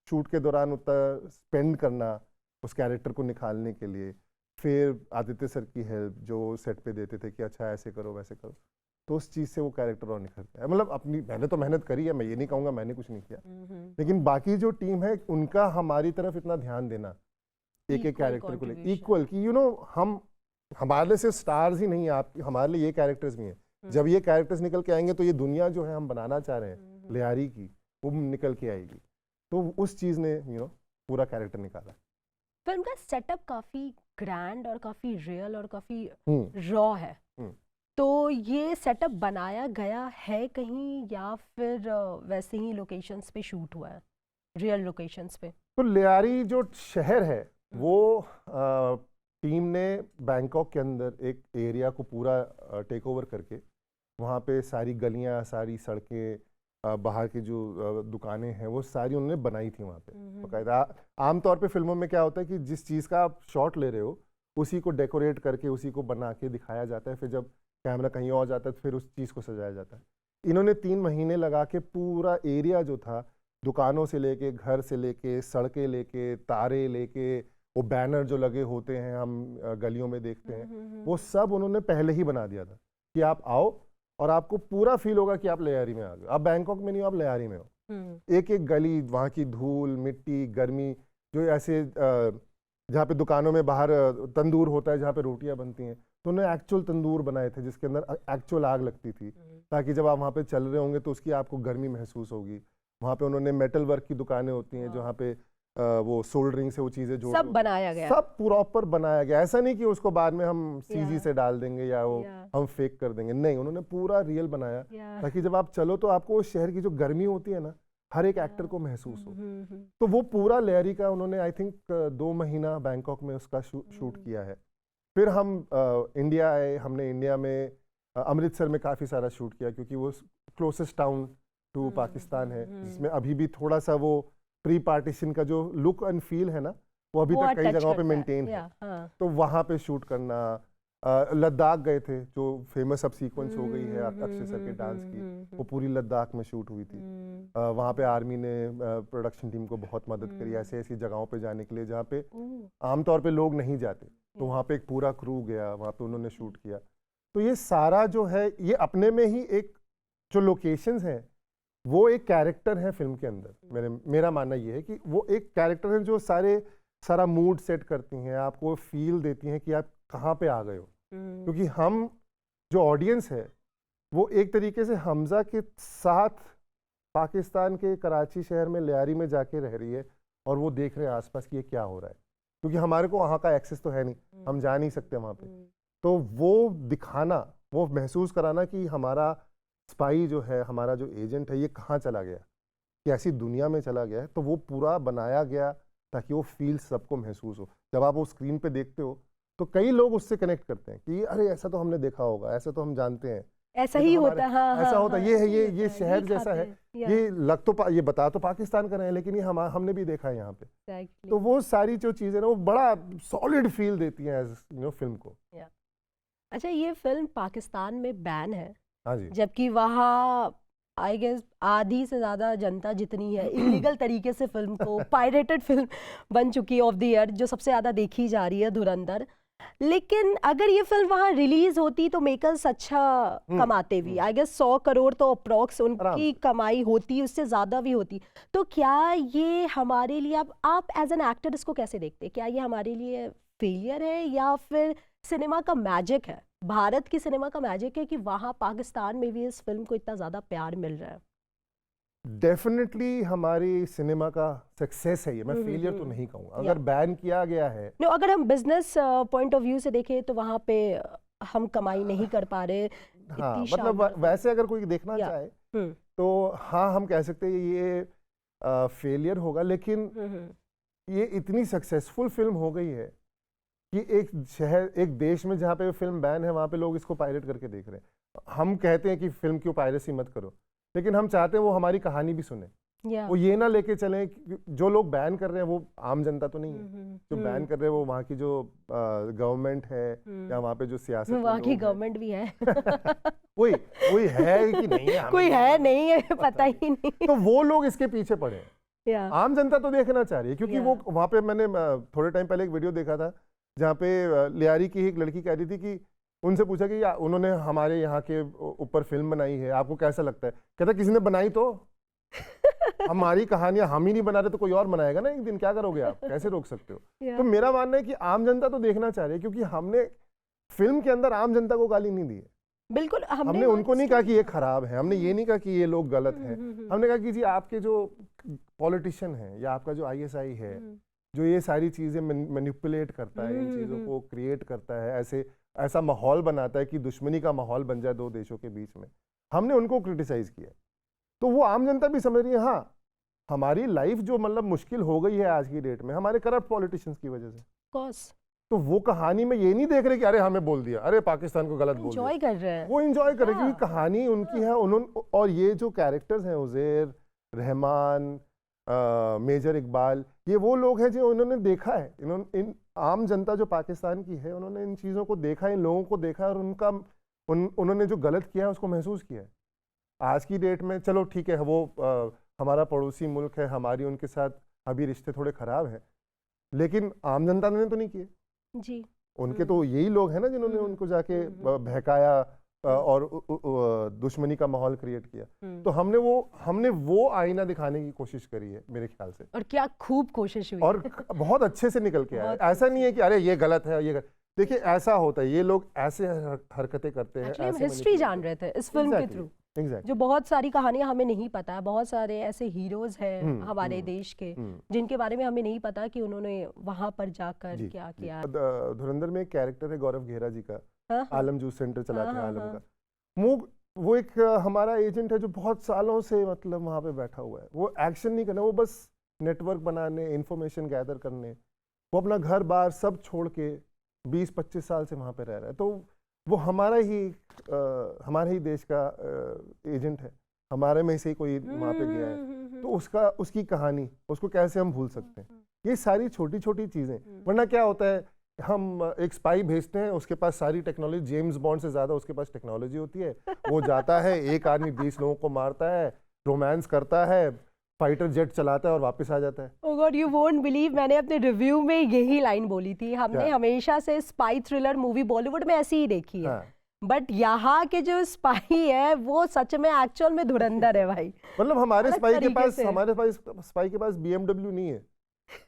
शूट के दौरान उतना स्पेंड करना उस कैरेक्टर को निकालने के लिए, फिर आदित्य सर की हेल्प जो सेट पे देते थे कि अच्छा ऐसे करो वैसे करो, तो उस चीज़ से वो कैरेक्टर और निखरता है। मतलब अपनी मैंने तो मेहनत करी है, मैं ये नहीं कहूँगा मैंने कुछ नहीं किया, लेकिन बाकी जो टीम है उनका हमारी तरफ इतना ध्यान देना एक एक कैरेक्टर को लेकर इक्वल कि हम हमारे लिए सिर्फ स्टार्स ही नहीं है, आप हमारे लिए ये कैरेक्टर्स भी हैं। जब ये कैरेक्टर्स निकल के आएंगे तो ये दुनिया जो है हम बनाना चाह रहे हैं लियारी की, वो निकल के आएगी। तो उस चीज़ ने पूरा कैरेक्टर निकाला। फिल्म का सेटअप काफ़ी ग्रैंड और काफ़ी रियल और काफ़ी रॉ है। तो ये सेटअप बनाया गया है कहीं, या फिर वैसे ही लोकेशंस पे शूट हुआ है, रियल लोकेशंस पे? तो लियारी जो शहर है वो टीम ने बैंकॉक के अंदर एक एरिया को पूरा टेक ओवर करके वहाँ पे सारी गलियाँ, सारी सड़कें, बाहर की जो दुकानें हैं वो सारी उन्होंने बनाई थी वहाँ पे बाकायदा। आमतौर पे फिल्मों में क्या होता है कि जिस चीज़ का आप शॉट ले रहे हो उसी को डेकोरेट करके उसी को बना के दिखाया जाता है, फिर जब कैमरा कहीं और जाता है तो फिर उस चीज़ को सजाया जाता है। इन्होंने 3 महीने लगा के पूरा एरिया जो था, दुकानों से लेके, घर से लेके, सड़कें लेके, तारे लेके, वो बैनर जो लगे होते हैं हम गलियों में देखते हैं, वो सब उन्होंने पहले ही बना दिया था कि आप आओ और आपको पूरा फील होगा कि आप लियारी में आ गए। आप बैंकॉक में नहीं हो, आप लियारी में हो। एक एक गली, वहाँ की धूल, मिट्टी, गर्मी, जो ऐसे जहाँ पे दुकानों में बाहर तंदूर होता है जहाँ पे रोटियां बनती हैं, तो उन्होंने एक्चुअल तंदूर बनाए थे जिसके अंदर एक्चुअल आग लगती थी, ताकि जब आप वहाँ पे चल रहे होंगे तो उसकी आपको गर्मी महसूस होगी। वहाँ पे उन्होंने मेटल वर्क की दुकानें होती हैं जहाँ पे वो सोल्डरिंग से वो चीजें जोड़ सब बनाया गया, सब प्रॉपर बनाया गया। ऐसा नहीं कि उसको बाद में हम सीजी से डाल देंगे या वो हम फेक कर देंगे, नहीं, उन्होंने पूरा रियल बनाया ताकि जब आप चलो तो आपको उस शहर की जो गर्मी होती है ना, हर एक एक्टर को महसूस हो। तो वो पूरा लेयरी का उन्होंने आई थिंक 2 महीना बैंकॉक में उसका शूट किया है। फिर हम इंडिया आए, हमने इंडिया में अमृतसर में काफ़ी सारा शूट किया क्योंकि वो क्लोजेस्ट टाउन टू पाकिस्तान है, जिसमें अभी भी थोड़ा सा वो प्री पार्टीशन का जो लुक एंड फील है ना, वो अभी तक कई जगहों पे मेंटेन है। तो वहाँ पे शूट करना, लद्दाख गए थे, जो फेमस अब सीक्वेंस हो गई है अक्षय सर के डांस की, वो पूरी लद्दाख में शूट हुई थी। वहाँ पे आर्मी ने प्रोडक्शन टीम को बहुत मदद करी ऐसे ऐसी जगहों पे जाने के लिए जहाँ पे आमतौर पे लोग नहीं जाते, तो वहाँ पे एक पूरा क्रू गया, वहाँ पे उन्होंने शूट किया। तो ये सारा जो है ये अपने में ही एक जो लोकेशंस हैं वो एक कैरेक्टर है फिल्म के अंदर। मेरा मानना ये है कि वो एक कैरेक्टर है जो सारा मूड सेट करती हैं, आपको फील देती हैं कि आप कहाँ पे आ गए हो। क्योंकि हम जो ऑडियंस है वो एक तरीके से हमजा के साथ पाकिस्तान के कराची शहर में लियारी में जाके रह रही है और वो देख रहे हैं आसपास कि ये क्या हो रहा है, क्योंकि हमारे को वहाँ का एक्सेस तो है नहीं, हम जा नहीं सकते वहाँ पे। तो वो दिखाना, वो महसूस कराना कि हमारा स्पाई जो है, हमारा जो एजेंट है, ये कहाँ चला गया, कैसी दुनिया में चला गया है, तो वो पूरा बनाया गया ताकि वो फील सबको महसूस हो। जब आप वो स्क्रीन पे देखते हो तो कई लोग उससे कनेक्ट करते हैं कि अरे ऐसा तो हमने देखा होगा, ऐसा तो हम जानते हैं, ऐसा ही होता है, हाँ, ऐसा होता है, ये है, ये शहर ये जैसा है, ये लग तो ये बता तो पाकिस्तान का रहे हैं लेकिन ये हमने भी देखा है यहाँ पे। तो वो सारी जो चीजें ना वो बड़ा सॉलिड फील देती हैं एज फिल्म को। अच्छा, ये फिल्म पाकिस्तान में बैन है, हाँ जी, जबकि वहाँ आई गेस आधी से ज़्यादा जनता जितनी है इलीगल तरीके से फिल्म को पायरेटेड फिल्म बन चुकी है ऑफ द ईयर, जो सबसे ज़्यादा देखी जा रही है, धुरंधर। लेकिन अगर ये फिल्म वहाँ रिलीज होती तो मेकर्स अच्छा कमाते भी, आई गेस 100 करोड़ तो अप्रॉक्स उनकी कमाई होती, उससे ज़्यादा भी होती। तो क्या ये हमारे लिए, आप एज एन एक्टर इसको कैसे देखते, क्या ये हमारे लिए फेलियर है या फिर सिनेमा का मैजिक है, भारत की सिनेमा का मैजिक है कि वहाँ पाकिस्तान में भी इस फिल्म को इतना ज़्यादा प्यार मिल रहा है? डेफिनेटली हमारी सिनेमा का सक्सेस है ये, मैं फेलियर तो नहीं कहूँगा। अगर बैन किया गया है, अगर हम बिजनेस पॉइंट ऑफ व्यू से देखें तो वहाँ पे हम कमाई नहीं कर पा रहे। हाँ, मतलब वैसे अगर कोई देखना चाहे तो हाँ, हम कह सकते हैं ये फेलियर होगा, लेकिन ये इतनी सक्सेसफुल फिल्म हो गई है कि एक शहर, एक देश में जहाँ पे फिल्म बैन है, वहाँ पे लोग इसको पायरेट करके देख रहे हैं। हम कहते हैं कि फिल्म क्यों पायरेसी मत करो, लेकिन हम चाहते हैं वो हमारी कहानी भी सुने, वो ये ना लेके चलें जो लोग बैन कर रहे हैं वो आम जनता तो नहीं है, जो बैन कर रहे हैं वो वहाँ की जो गवर्नमेंट है या वहाँ पे जो सियासत, वहाँ की गवर्नमेंट भी है वही है कि नहीं है, कोई है नहीं है, पता ही नहीं। तो वो लोग इसके पीछे पड़े हैं। आम जनता तो देखना चाह रही है, क्योंकि वो वहाँ पे मैंने थोड़े टाइम पहले एक वीडियो देखा था जहाँ पे लियारी की एक लड़की कह रही थी कि उनसे पूछा कि उन्होंने हमारे यहाँ के ऊपर फिल्म बनाई है, आपको कैसा लगता है? कहता किसी ने बनाई तो हमारी कहानियां हम ही नहीं बना रहे तो कोई और बनाएगा ना एक दिन, क्या करोगे आप, कैसे रोक सकते हो? तो मेरा मानना है कि आम जनता तो देखना चाह रही है, क्योंकि हमने फिल्म के अंदर आम जनता को गाली नहीं दी है। बिल्कुल, हमने उनको नहीं कहा कि ये खराब है, हमने ये नहीं कहा कि ये लोग गलत हैं, हमने कहा कि जी आपके जो पॉलिटिशियन है या आपका जो ISI है, जो ये सारी चीज़ें मैनिपुलेट करता है, इन चीज़ों को क्रिएट करता है, ऐसा माहौल बनाता है कि दुश्मनी का माहौल बन जाए दो देशों के बीच में, हमने उनको क्रिटिसाइज किया। तो वो आम जनता भी समझ रही है हाँ, हमारी लाइफ जो मतलब मुश्किल हो गई है आज की डेट में हमारे करप्ट पॉलिटिशियंस की वजह से। तो वो कहानी में ये नहीं देख रहे कि अरे हमें बोल दिया, अरे पाकिस्तान को गलत बोल दिया, एंजॉय कर रहे हैं, वो एंजॉय कर रहे हैं क्योंकि कहानी उनकी है। उन्होंने, और ये जो कैरेक्टर्स हैं उज़ैर, रहमान, मेजर इकबाल, ये वो लोग हैं जो उन्होंने देखा है, इन आम जनता जो पाकिस्तान की है, उन्होंने इन चीज़ों को देखा, इन लोगों को देखा और उन्होंने जो गलत किया है उसको महसूस किया है। आज की डेट में चलो ठीक है, वो हमारा पड़ोसी मुल्क है, हमारी उनके साथ अभी रिश्ते थोड़े ख़राब हैं, लेकिन आम जनता ने तो नहीं किए जी। उनके तो यही लोग हैं ना जिन्होंने उनको जाके बहकाया और दुश्मनी का माहौल क्रिएट किया। तो हमने वो आईना दिखाने की कोशिश करी है मेरे ख्याल से, और क्या खूब कोशिश हुई और बहुत अच्छे से निकल के आया। ऐसा नहीं है कि अरे ये गलत है, ये गलत। देखिए ऐसा होता है, ये लोग ऐसे हरकतें करते हैं। हिस्ट्री जान रहे थे इस फिल्म के थ्रू। एग्जैक्ट जो बहुत सारी कहानियां हमें नहीं पता है, बहुत सारे ऐसे हीरोज हैं हमारे देश के जिनके बारे में हमें नहीं पता कि उन्होंने वहां पर जाकर क्या किया। धुरंधर में एक कैरेक्टर है गौरव घेरा जी का, हाँ, आलम जूस सेंटर चलाते हैं आलम हाँ। का। वो एक हमारा एजेंट है जो बहुत सालों से मतलब वहां पे बैठा हुआ है। वो एक्शन नहीं करना, वो बस नेटवर्क बनाने, इंफॉर्मेशन गैदर करने, वो अपना घर बार सब छोड़ के 20-25 साल से वहां पे रह रहा है। तो वो हमारे ही देश का एजेंट है, हमारे में से ही कोई वहां पे गया है, तो उसकी कहानी, उसको कैसे हम भूल सकते हैं। ये सारी छोटी छोटी चीजें, वरना क्या होता है, हम एक स्पाई भेजते हैं, उसके पास सारी टेक्नोलॉजी, जेम्स बॉन्ड से ज्यादा उसके पास टेक्नोलॉजी होती है। वो जाता है, एक आदमी 20 लोगों को मारता है, रोमांस करता है, फाइटर जेट चलाता है और वापस आ जाता है। Oh God, you won't believe, मैंने अपने रिव्यू में यही लाइन बोली थी। हमने हमेशा से स्पाई थ्रिलर मूवी बॉलीवुड में ऐसी ही देखी है, बट यहाँ के जो स्पाई है वो सच में एक्चुअल में धुरंधर है भाई। मतलब हमारे स्पाई के पास BMW नहीं है,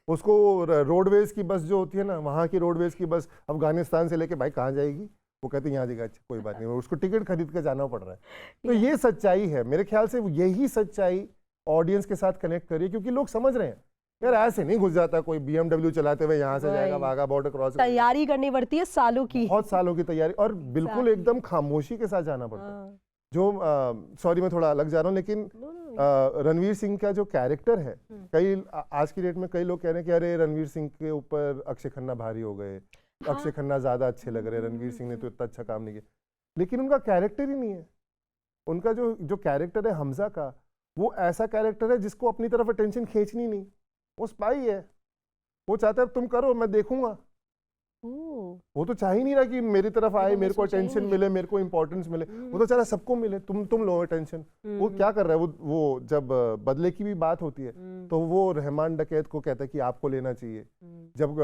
उसको रोडवेज की बस जो होती है ना, वहाँ की रोडवेज की बस अफगानिस्तान से लेके, भाई कहाँ जाएगी, वो कहते हैं यहाँ जाएगा, अच्छा कोई बात नहीं, उसको टिकट खरीद के जाना पड़ रहा है। तो ये सच्चाई है, मेरे ख्याल से यही सच्चाई ऑडियंस के साथ कनेक्ट करिए, क्योंकि लोग समझ रहे हैं यार ऐसे नहीं घुस जाता कोई BMW चलाते हुए, यहाँ से जाएगा, वाघा बॉर्डर क्रॉस, तैयारी करनी पड़ती है सालों की, बहुत सालों की तैयारी, और बिल्कुल एकदम खामोशी के साथ जाना पड़ता है। जो सॉरी मैं थोड़ा अलग जा रहा हूँ, लेकिन रणवीर सिंह का जो कैरेक्टर है, कई आज की डेट में कई लोग कह रहे हैं कि अरे रणवीर सिंह के ऊपर अक्षय खन्ना भारी हो गए, अक्षय खन्ना ज्यादा अच्छे लग रहे हैं, रणवीर सिंह ने तो इतना अच्छा काम नहीं किया। लेकिन उनका कैरेक्टर ही नहीं है। उनका जो कैरेक्टर है हमजा का, वो ऐसा कैरेक्टर है जिसको अपनी तरफ अटेंशन खींचनी नहीं। वो स्पाई है, वो चाहता है तुम करो मैं देखूंगा। वो तो चाह ही नहीं रहा कि मेरी तरफ आए, मेरे को अटेंशन मिले, मेरे को इंपॉर्टेंस मिले। वो तो चाह रहा सबको मिले, तुम लो अटेंशन। वो क्या कर रहा है, वो जब बदले की भी बात होती है तो वो रहमान डकैत को कहता है कि आपको लेना चाहिए। जब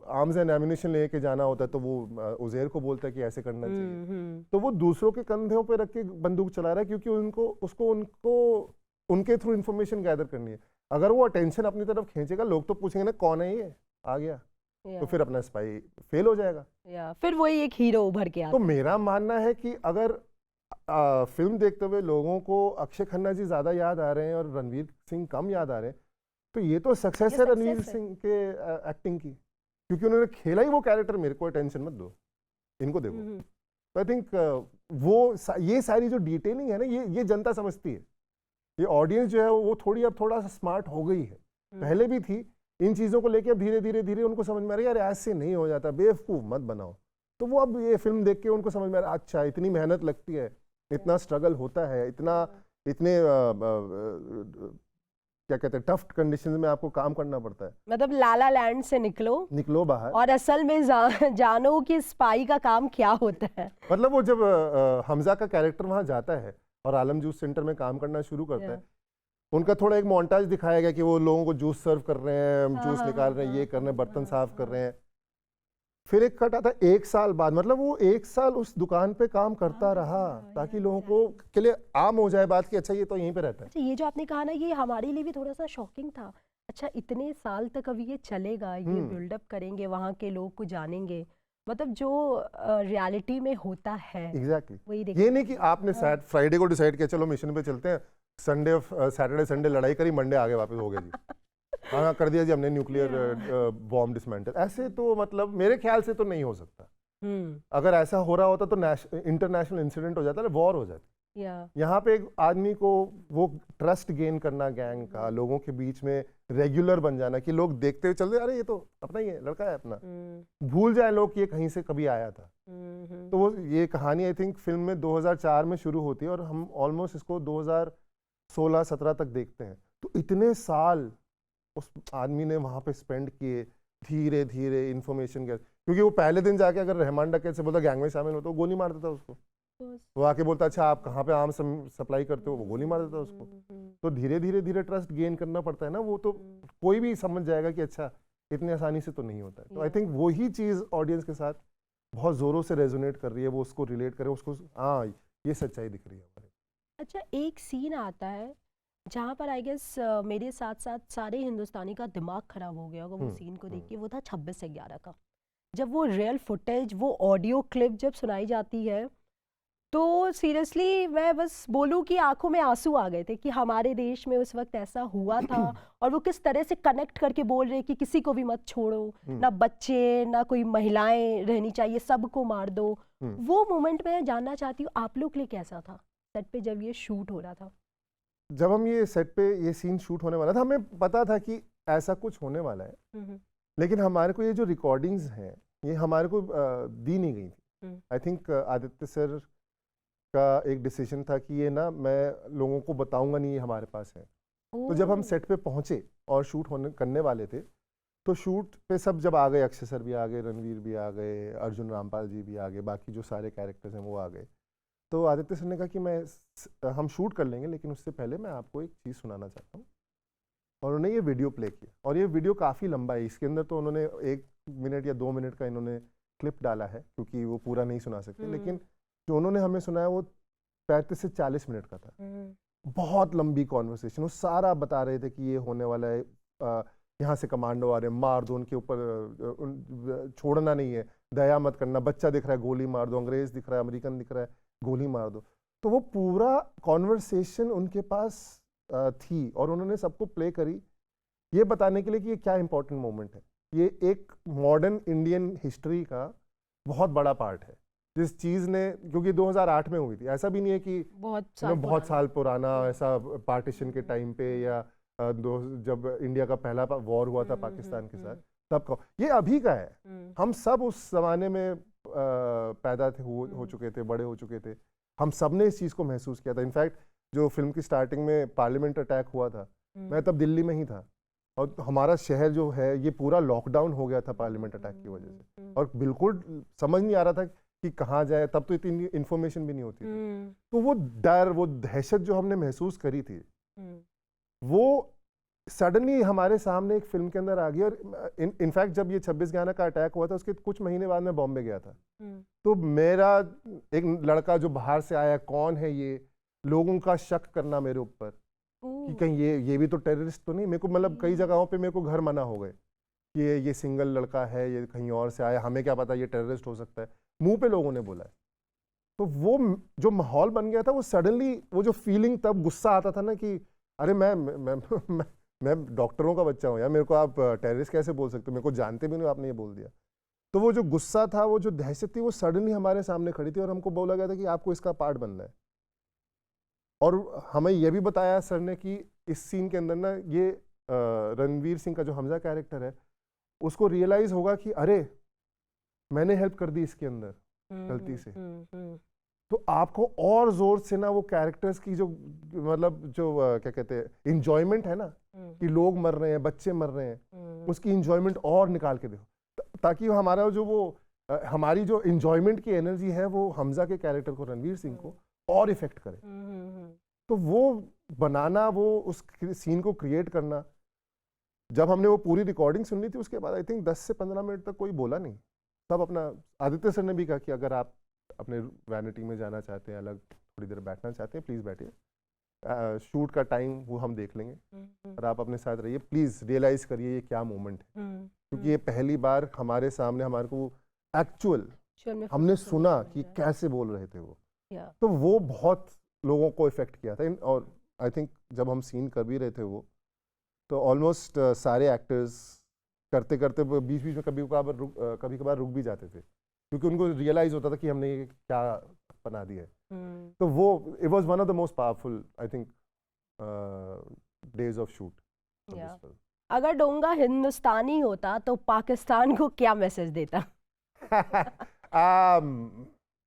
आर्म्स एंड एम्युनिशन लेके जाना होता है तो वो उजैर को बोलता है कि ऐसे करना चाहिए। तो वो दूसरों के कंधों पे रख के बंदूक चला रहा है, क्योंकि उनको उनके थ्रू इंफॉर्मेशन गैदर करनी है। अगर वो अटेंशन अपनी तरफ खींचेगा, लोग तो पूछेंगे ना कौन है ये आ गया, तो फिर अपना स्पाई फेल हो जाएगा, फिर वही एक हीरो उभर के आता। तो मेरा मानना है कि अगर फिल्म देखते हुए लोगों को अक्षय खन्ना जी ज्यादा याद आ रहे हैं और रणवीर सिंह कम याद आ रहे हैं, तो ये तो सक्सेस है रणवीर सिंह के एक्टिंग की, क्योंकि उन्होंने खेला ही वो कैरेक्टर, मेरे को अटेंशन मत दो, इनको देखो। तो आई थिंक ये सारी जो डिटेलिंग है ना, ये जनता समझती है। ये ऑडियंस जो है वो थोड़ा सा स्मार्ट हो गई है, पहले भी थी इन चीजों को लेके, अब धीरे धीरे उनको समझ में आ रही है यार ऐसे नहीं हो जाता, बेवकूफ मत बनाओ। तो वो अब ये फिल्म देख के उनको समझ में आ रहा है, अच्छा इतनी मेहनत लगती है, इतना स्ट्रगल होता है, इतने क्या कहते हैं टफ कंडीशंस में आपको काम करना पड़ता है। मतलब लाला लैंड से निकलो बाहर, और असल में जानो कि स्पाई का काम क्या होता है। मतलब वो जब हमजा का कैरेक्टर वहां जाता है और आलम जूस सेंटर में काम करना शुरू करता है, उनका थोड़ा एक मोन्टाज दिखाया गया कि वो लोगों को जूस सर्व कर रहे हैं, जूस निकाल रहे हैं, ये कर रहे हैं, बर्तन साफ कर रहे हैं। फिर एक कट आता है 1 साल बाद, मतलब वो 1 साल उस दुकान पे काम करता रहा ताकि लोगों को के लिए आम हो जाए बात कि अच्छा ये तो यहीं पे रहता है। अच्छा, ये जो आपने कहा ना, ये हमारे लिए भी थोड़ा सा शॉकिंग था। अच्छा इतने साल तक अभी ये चलेगा, ये बिल्डअप करेंगे, वहाँ के लोग को जानेंगे, मतलब जो रियलिटी में होता है। एग्जैक्टली ये नहीं कि आपने फ्राइडे को डिसाइड किया चलो मिशन पे चलते हैं, सैटरडे संडे लड़ाई करी, मंडे आगे वापस हो गया जी, हाँ कर दिया जी हमने न्यूक्लियर बॉम्ब डिसमेंटल। ऐसे तो मतलब मेरे ख्याल से तो नहीं हो सकता। अगर ऐसा हो रहा होता तो इंटरनेशनल इंसिडेंट हो जाता है, वॉर हो जाती। यहाँ पे एक आदमी को वो ट्रस्ट गेन करना गैंग का, लोगों के बीच में रेगुलर बन जाना कि लोग देखते हुए चलते अरे ये तो अपना ही है, लड़का है अपना, भूल जाए लोग कि ये कहीं से कभी आया था। तो वो ये कहानी आई थिंक फिल्म में 2004 में शुरू होती है और हम ऑलमोस्ट इसको 2016-17 तक देखते हैं। तो इतने साल उस आदमी ने वहां पे स्पेंड किए, धीरे धीरे इंफॉर्मेशन के, क्योंकि वो पहले दिन जाके अगर रहमान डकैत से बोलता गैंग में शामिल हो तो गोली मार देता उसको, वो आके बोलता अच्छा आप कहाँ पे आम सप्लाई करते हो, वो गोली मार देता उसको। तो धीरे धीरे ट्रस्ट गेन करना पड़ता है ना, वो तो कोई भी समझ जाएगा कि अच्छा इतनी आसानी से तो नहीं होता है। तो आई थिंक वही चीज ऑडियंस के साथ बहुत जोरों से रेजोनेट कर रही है, वो उसको रिलेट करे, उसको हाँ ये सच्चाई दिख रही है हमारे। अच्छा एक सीन आता है जहाँ पर आई गेस मेरे साथ साथ सारे हिंदुस्तानी का दिमाग खराब हो गया होगा वो सीन को देख के, वो था 26/11 का, जब वो रियल फुटेज, वो ऑडियो क्लिप जब सुनाई जाती है तो सीरियसली मैं बस बोलूं कि आंखों में आंसू आ गए थे कि हमारे देश में उस वक्त ऐसा हुआ था और वो किस तरह से कनेक्ट करके बोल रहे कि किसी को भी मत छोड़ो, ना बच्चे ना कोई महिलाएं रहनी चाहिए, सबको मार दो। वो मोमेंट मैं जानना चाहती हूँ आप लोग के लिए कैसा था सेट पे जब ये शूट हो रहा था? जब हम ये सेट पे ये सीन शूट होने वाला था, हमें पता था कि ऐसा कुछ होने वाला है, लेकिन हमारे को ये जो रिकॉर्डिंग्स हैं ये हमारे को दी नहीं गई थी। आई थिंक आदित्य सर का एक डिसीजन था कि ये ना मैं लोगों को बताऊंगा नहीं, ये हमारे पास है। तो जब हम सेट पे पहुंचे और शूट होने करने वाले थे, तो शूट पे सब जब आ गए, अक्षय सर भी आ गए, रणवीर भी आ गए, अर्जुन रामपाल जी भी आ गए, बाकी जो सारे कैरेक्टर्स हैं वो आ गए। तो आदित्य सर ने कहा कि हम शूट कर लेंगे, लेकिन उससे पहले मैं आपको एक चीज़ सुनाना चाहता हूँ। और उन्होंने ये वीडियो प्ले किया, और ये वीडियो काफ़ी लंबा है। इसके अंदर तो उन्होंने 1 मिनट या 2 मिनट का इन्होंने क्लिप डाला है, क्योंकि वो पूरा नहीं सुना सकते, लेकिन जो उन्होंने हमें सुनाया वो 35 से 40 मिनट का था। बहुत लंबी कॉन्वर्सेशन, वो सारा बता रहे थे कि ये होने वाला है, यहाँ से कमांडो आ रहे हैं, मार दो उनके ऊपर, छोड़ना नहीं है, दया मत करना, बच्चा दिख रहा है गोली मार दो, अंग्रेज दिख रहा है, अमेरिकन दिख रहा है गोली मार दो। तो वो पूरा कॉन्वर्सेशन उनके पास थी, और उन्होंने सबको प्ले करी ये बताने के लिए कि ये क्या इंपॉर्टेंट मोमेंट है। ये एक मॉडर्न इंडियन हिस्ट्री का बहुत बड़ा पार्ट है, जिस चीज़ ने, क्योंकि 2008 में हुई थी, ऐसा भी नहीं है कि बहुत साल पुराना, ऐसा पार्टीशन के टाइम पे या जब इंडिया का पहला वॉर हुआ था पाकिस्तान के साथ तब का, ये अभी का है। हम सब उस जमाने में पैदा थे, हो चुके थे, बड़े हो चुके थे, हम सब ने इस चीज़ को महसूस किया था। इनफैक्ट जो फिल्म की स्टार्टिंग में पार्लियामेंट अटैक हुआ था, मैं तब दिल्ली में ही था, और हमारा शहर जो है ये पूरा लॉकडाउन हो गया था पार्लियामेंट अटैक की वजह से, और बिल्कुल समझ नहीं आ रहा था कि कहाँ जाए, तब तो इतनी इन्फॉर्मेशन भी नहीं होती थी। तो वो डर, वो दहशत जो हमने महसूस करी थी, वो सडनली हमारे सामने एक फिल्म के अंदर आ गई। और इनफैक्ट जब ये 26/11 का अटैक हुआ था, उसके कुछ महीने बाद मैं बॉम्बे गया था। तो मेरा एक लड़का जो बाहर से आया, कौन है ये, लोगों का शक करना मेरे ऊपर कि कहीं ये भी तो टेररिस्ट तो नहीं। मेरे को मतलब कई जगहों पे मेरे को घर मना हो गए कि ये सिंगल लड़का है, ये कहीं और से आया, हमें क्या पता ये टेररिस्ट हो सकता है, मुंह पे लोगों ने बोला है। तो वो जो माहौल बन गया था, वो सडनली वो जो फीलिंग, तब गुस्सा आता था ना कि अरे मैं डॉक्टरों का बच्चा हूँ यार, मेरे को आप टेररिस्ट कैसे बोल सकते हो, मेरे को जानते भी नहीं, आपने ये बोल दिया। तो वो जो गुस्सा था, वो जो दहशत थी, वो सडनली हमारे सामने खड़ी थी, और हमको बोला गया था कि आपको इसका पार्ट बनना है। और हमें यह भी बताया सर ने कि इस सीन के अंदर ना ये रणवीर सिंह का जो हमजा कैरेक्टर है, उसको रियलाइज होगा कि अरे मैंने हेल्प कर दी इसके अंदर गलती से। तो आपको और जोर से ना वो कैरेक्टर्स की जो मतलब जो क्या कहते हैं इंजॉयमेंट है ना, कि लोग मर रहे हैं, बच्चे मर रहे हैं, उसकी इंजॉयमेंट और निकाल के देखो, ताकि हमारा जो वो हमारी जो इंजॉयमेंट की एनर्जी है, वो हमजा के कैरेक्टर को, रणवीर सिंह को और इफेक्ट करे। तो वो बनाना, वो उस सीन को क्रिएट करना, जब हमने वो पूरी रिकॉर्डिंग सुन ली थी, उसके बाद आई थिंक 10 से 15 मिनट तक कोई बोला नहीं, सब अपना, आदित्य सर ने भी कहा कि अगर आप अपने वैनिटी में जाना चाहते हैं, अलग थोड़ी देर बैठना चाहते हैं, प्लीज़ बैठिए, शूट का टाइम वो हम देख लेंगे, और आप अपने साथ रहिए, प्लीज़ रियलाइज़ करिए ये क्या मोमेंट है, क्योंकि ये पहली बार हमारे सामने, हमारे को एक्चुअल हमने सुना कि कैसे बोल रहे थे वो। तो वो बहुत लोगों को इफेक्ट किया था। और आई थिंक जब हम सीन कर भी रहे थे वो, तो ऑलमोस्ट सारे एक्टर्स करते करते बीच बीच में कभी कभार रुक भी जाते थे, क्योंकि उनको रियलाइज होता था कि हमने ये क्या बना दिया है। तो वो it was one of the most powerful I think days of shoot. अगर डोंगा हिंदुस्तानी होता तो पाकिस्तान को क्या मैसेज देता?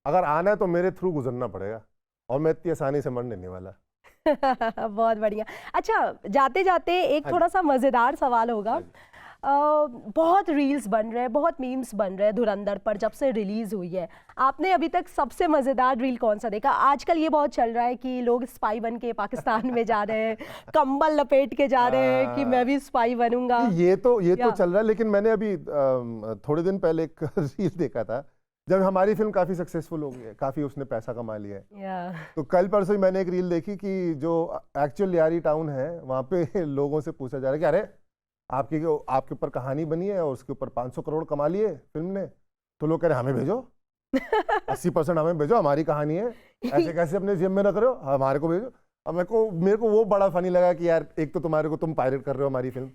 अगर आना है तो मेरे थ्रू गुजरना पड़ेगा, और मैं इतनी आसानी से मर नहीं वाला। बहुत बढ़िया। अच्छा, जाते जाते एक थोड़ा सा मजेदार सवाल होगा। बहुत रील्स बन रहे हैं, बहुत मीम्स बन रहे हैं धुरंधर पर जब से रिलीज हुई है। आपने अभी तक सबसे मजेदार रील कौन सा देखा? आजकल ये बहुत चल रहा है कि लोग स्पाई बन के पाकिस्तान में जा रहे हैं, कंबल लपेट के जा रहे हैं कि मैं भी स्पाई बनूंगा। ये तो चल रहा है, लेकिन मैंने अभी थोड़े दिन पहले एक रील देखा था, जब हमारी फिल्म काफी सक्सेसफुल हो गई है, काफी उसने पैसा कमा लिया है, तो कल परसों ही मैंने एक रील देखी कि जो एक्चुअल लियारी टाउन है, वहाँ पे लोगों से पूछा जा रहा है कि अरे आपके ऊपर कहानी बनी है और उसके ऊपर 500 करोड़ कमा लिए फिल्म ने, तो लोग कह रहे हैं हमें भेजो, 80% हमें भेजो, हमारी कहानी है, ऐसे कैसे अपने जेब में रख रहे हो, हमारे को भेजो। अब मेरे को वो बड़ा फनी लगा कि यार एक तो तुम्हारे को तुम पायरेट कर रहे हो हमारी फिल्म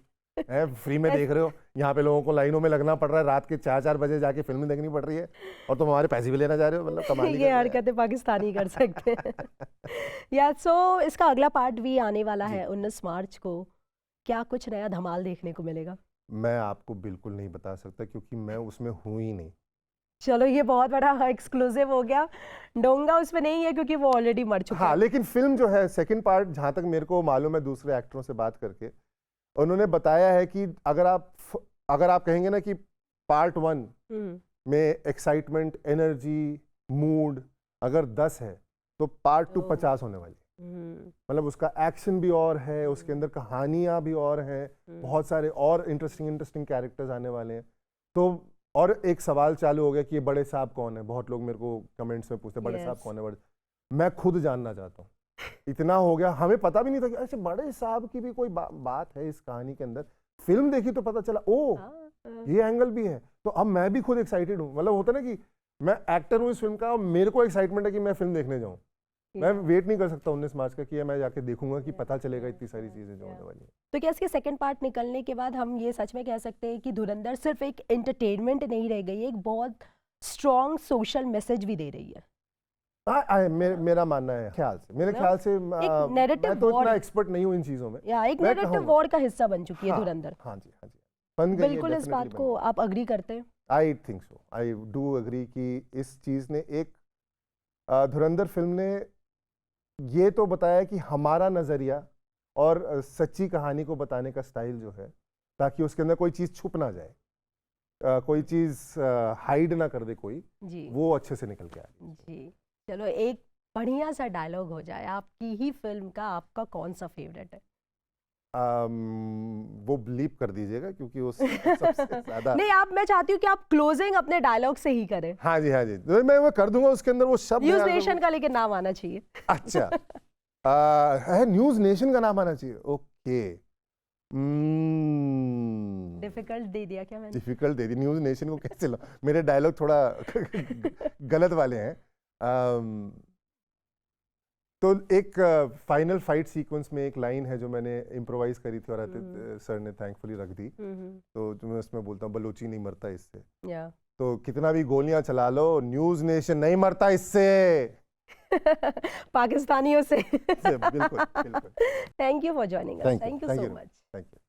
है, फ्री में देख रहे हो, यहाँ पे लोगों को लाइनों में लगना पड़ रहा है, रात के 4-4 बजे जाके फिल्म देखनी पड़ रही है और तुम हमारे पैसे भी लेना चाह रहे हो, मतलब कमाल ही ये हरकतें पाकिस्तानी कर सकते हैं। या सो इसका अगला पार्ट भी आने वाला है 19 मार्च को, क्या कुछ नया धमाल देखने को मिलेगा? मैं आपको बिल्कुल नहीं बता सकता क्योंकि मैं उसमें हूँ ही नहीं। चलो ये बहुत बड़ा एक्सक्लूसिव हो गया, डोंगा उसमें नहीं है क्योंकि वो ऑलरेडी मर चुका हाँ, है। लेकिन फिल्म जो है सेकंड पार्ट, जहाँ तक मेरे को मालूम है दूसरे एक्टरों से बात करके, उन्होंने बताया है कि अगर आप कहेंगे ना कि पार्ट 1 में एक्साइटमेंट, एनर्जी, मूड अगर 10 है तो पार्ट 2 50 होने वाली है। मतलब उसका एक्शन भी और है, उसके अंदर कहानियां भी और हैं, बहुत सारे और इंटरेस्टिंग कैरेक्टर्स आने वाले हैं। तो और एक सवाल चालू हो गया कि ये बड़े साहब कौन है, बहुत लोग मेरे को कमेंट्स में पूछते हैं बड़े साहब कौन है। मैं खुद जानना चाहता हूँ, इतना हो गया, हमें पता भी नहीं था कि अच्छा बड़े साहब की भी कोई बात है इस कहानी के अंदर। फिल्म देखी तो पता चला ओ ये एंगल भी है। तो अब मैं भी खुद एक्साइटेड हूँ, मतलब होता ना कि मैं एक्टर हूँ इस फिल्म का और मेरे को एक्साइटमेंट है कि मैं फिल्म देखने जाऊँ। मैं वेट नहीं कर सकता 19 मार्च का कि मैं जाके देखूंगा कि पता चलेगा इतनी सारी चीजें जो होने वाली है। तो क्या इसके सेकंड पार्ट निकलने के बाद हम ये सच में कह सकते हैं कि धुरंधर सिर्फ एक एंटरटेनमेंट नहीं रह गई, एक बहुत स्ट्रॉन्ग सोशल मैसेज भी दे रही है? मेरा मानना है, मेरे ख्याल से मैं तो इतना एक्सपर्ट नहीं हूँ इन चीजों में। एक नैरेटिव वॉर का हिस्सा बन चुकी है धुरंधर। हाँ जी, हाँ जी, बन गई है। बिल्कुल इस बात को आप अग्री करते हैं? I think so, I do agree कि इस चीज ने एक धुरंधर फिल्म ने ये तो बताया कि हमारा नजरिया और सच्ची कहानी को बताने का स्टाइल जो है, ताकि उसके अंदर कोई चीज छुप ना जाए, कोई चीज हाइड ना कर दे कोई जी, वो अच्छे से निकल के आए जी। चलो एक बढ़िया सा डायलॉग हो जाए आपकी ही फिल्म का, आपका कौन सा फेवरेट है? वो ब्लीप कर दीजिएगा क्योंकि वो सबसे ज्यादा नहीं, मैं चाहती हूँ कि आप क्लोजिंग अपने डायलॉग से ही करें। हाँ जी, हाँ जी, तो मैं कर दूंगा। उसके अंदर वो शब्द न्यूज़ नेशन का लेकिन नाम आना चाहिए। अच्छा, है न्यूज़ नेशन का नाम आना चाहिए, ओके। डिफिकल्ट दे दिया क्या मैंने? डिफिकल्ट दे दी, न्यूज़ नेशन को कैसे लो, मेरे डायलॉग थोड़ा गलत वाले हैं। तो एक फाइनल फाइट सीक्वेंस में एक लाइन है जो मैंने इम्प्रोवाइज करी थी और आतिफ सर ने थैंकफुली रख दी। तो जो मैं उसमें बोलता हूँ बलोची नहीं मरता इससे, तो कितना भी गोलियां चला लो न्यूज़ नेशन नहीं मरता इससे। पाकिस्तानियों से। बिल्कुल बिल्कुल। Thank you for joining us, thank you so much. Thank you.